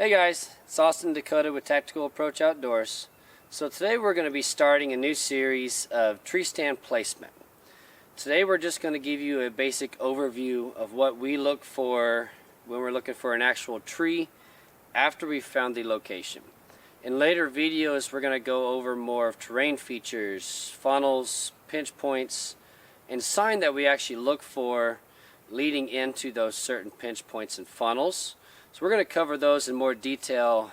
Hey guys, it's Austin Dakota with Tactical Approach Outdoors. So today we're going to be starting a new series of tree stand placement. Today we're just going to give you a basic overview of what we look for when we're looking for an actual tree after we've found the location. In later videos we're going to go over more of terrain features, funnels, pinch points, and sign that we actually look for leading into those certain pinch points and funnels. So we're going to cover those in more detail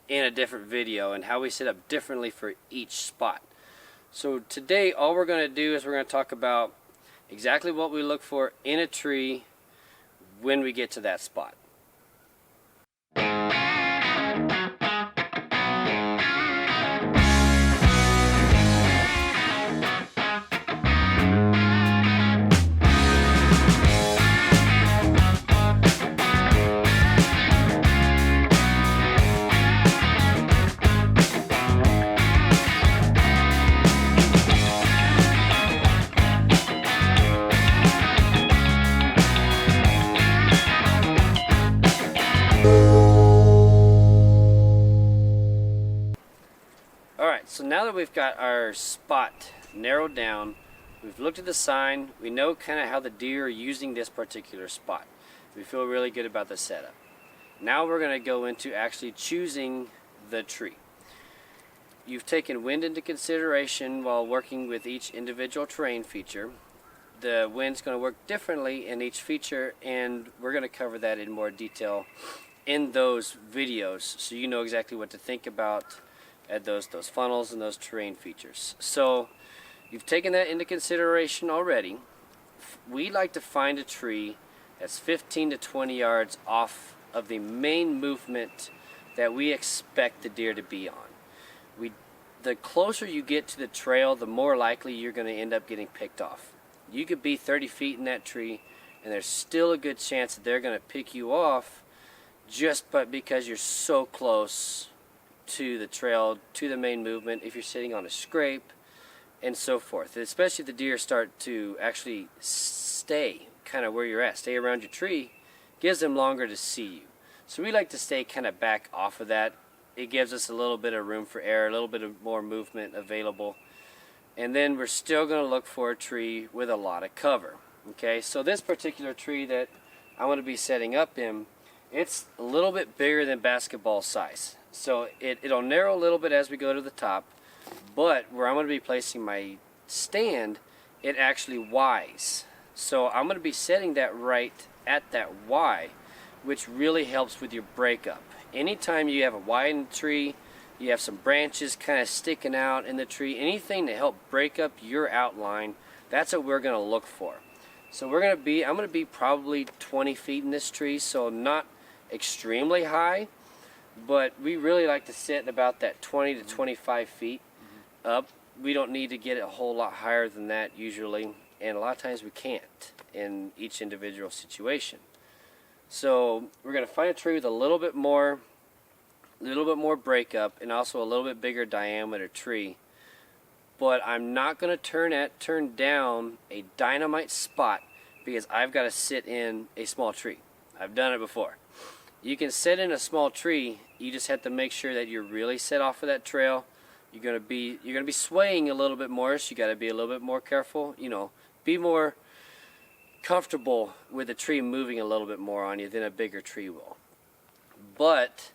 in a different video and how we set up differently for each spot. So today all we're going to do is we're going to talk about exactly what we look for in a tree when we get to that spot. So now that we've got our spot narrowed down, we've looked at the sign, we know kind of how the deer are using this particular spot. We feel really good about the setup. Now we're going to go into actually choosing the tree. You've taken wind into consideration while working with each individual terrain feature. The wind's going to work differently in each feature, and we're going to cover that in more detail in those videos so you know exactly what to think about at those funnels and those terrain features. So you've taken that into consideration already. We like to find a tree that's 15 to 20 yards off of the main movement that we expect the deer to be on. The closer you get to the trail, the more likely you're going to end up getting picked off. You could be 30 feet in that tree and there's still a good chance that they're going to pick you off just because you're so close to the trail, to the main movement, if you're sitting on a scrape, and so forth. Especially if the deer start to actually stay kind of where you're at, stay around your tree, gives them longer to see you. So we like to stay kind of back off of that. It gives us a little bit of room for air, a little bit of more movement available. And then we're still going to look for a tree with a lot of cover. Okay, so this particular tree that I want to be setting up in, it's a little bit bigger than basketball size. So it'll narrow a little bit as we go to the top, but where I'm going to be placing my stand, it actually Ys. So I'm going to be setting that right at that Y, which really helps with your breakup. Anytime you have a Y in the tree, you have some branches kind of sticking out in the tree, anything to help break up your outline, that's what we're going to look for. So I'm going to be probably 20 feet in this tree, so not extremely high, but we really like to sit about that 20 to 25 feet up. We don't need to get it a whole lot higher than that usually, and a lot of times we can't in each individual situation. So we're going to find a tree with a little bit more breakup and also a little bit bigger diameter tree. But I'm not going to turn down a dynamite spot because I've got to sit in a small tree. I've done it before. You can sit in a small tree, you just have to make sure that you're really set off of that trail. You're gonna be swaying a little bit more, so you gotta be a little bit more careful, be more comfortable with the tree moving a little bit more on you than a bigger tree will. But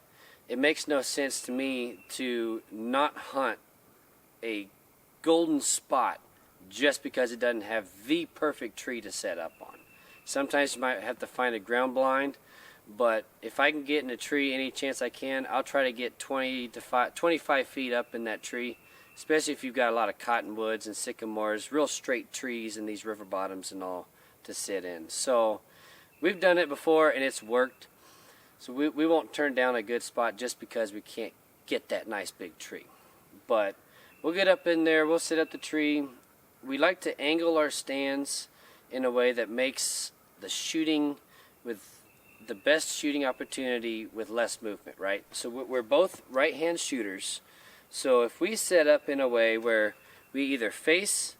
it makes no sense to me to not hunt a golden spot just because it doesn't have the perfect tree to set up on. Sometimes you might have to find a ground blind, but if I can get in a tree any chance I can, I'll try to get 25 feet up in that tree, especially if you've got a lot of cottonwoods and sycamores, real straight trees in these river bottoms and all to sit in. So we've done it before and it's worked. So we won't turn down a good spot just because we can't get that nice big tree. But we'll get up in there, we'll sit up the tree. We like to angle our stands in a way that makes the shooting with the best shooting opportunity with less movement, right? So we're both right-hand shooters. So if we set up in a way where we either face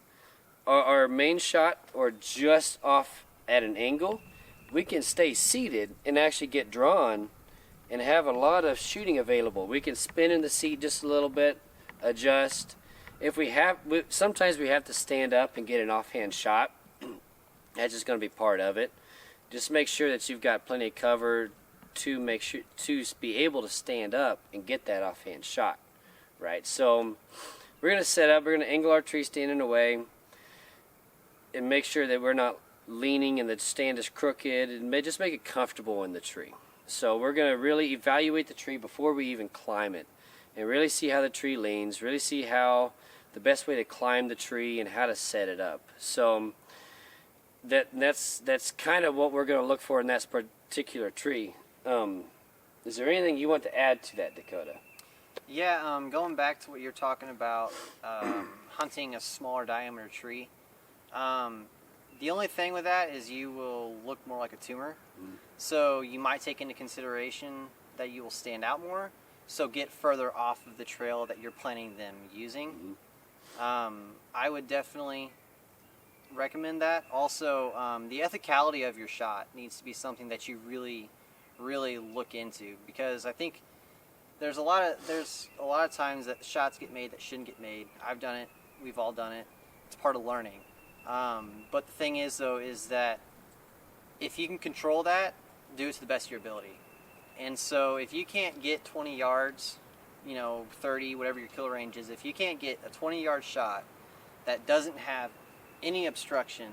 our main shot or just off at an angle, we can stay seated and actually get drawn and have a lot of shooting available. We can spin in the seat just a little bit, adjust. If we have, sometimes we have to stand up and get an offhand shot. That's just going to be part of it. Just make sure that you've got plenty of cover to make sure to be able to stand up and get that offhand shot, right? So we're going to set up, we're going to angle our tree stand in a way and make sure that we're not leaning and the stand is crooked, and just make it comfortable in the tree. So we're going to really evaluate the tree before we even climb it and really see how the tree leans, really see how the best way to climb the tree and how to set it up. So that's kind of what we're going to look for in that particular tree. Is there anything you want to add to that, Dakota? Yeah, going back to what you're talking about, hunting a smaller diameter tree. The only thing with that is you will look more like a tumor. So you might take into consideration that you will stand out more. So get further off of the trail that you're planning them using. I would definitely recommend that. Also, the ethicality of your shot needs to be something that you really look into, because I think there's a lot of times that shots get made that shouldn't get made. I've done it. We've all done it. It's part of learning. But the thing is, though, is that if you can control that, do it to the best of your ability. And so if you can't get 20 yards, 30, whatever your kill range is, if you can't get a 20-yard shot that doesn't have any obstruction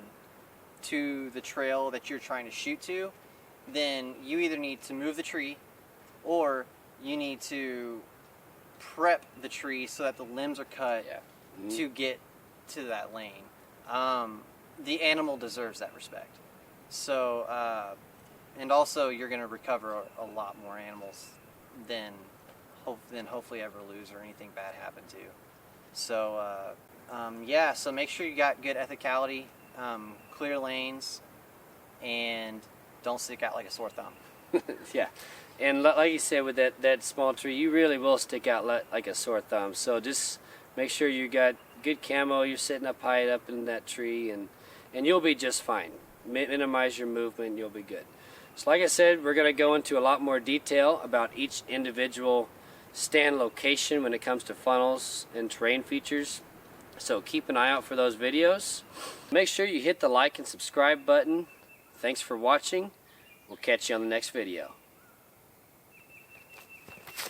to the trail that you're trying to shoot to, then you either need to move the tree or you need to prep the tree so that the limbs are cut to get to that lane. The animal deserves that respect. So, and also you're going to recover a lot more animals than hopefully ever lose or anything bad happen to. So, yeah, so make sure you got good ethicality, clear lanes, and don't stick out like a sore thumb. Yeah, and like you said, with that small tree, you really will stick out like a sore thumb. So just make sure you got good camo, you're sitting up high up in that tree, and you'll be just fine. Minimize your movement, you'll be good. So like I said, we're going to go into a lot more detail about each individual stand location when it comes to funnels and terrain features. So keep an eye out for those videos. Make sure you hit the like and subscribe button. Thanks for watching. We'll catch you on the next video.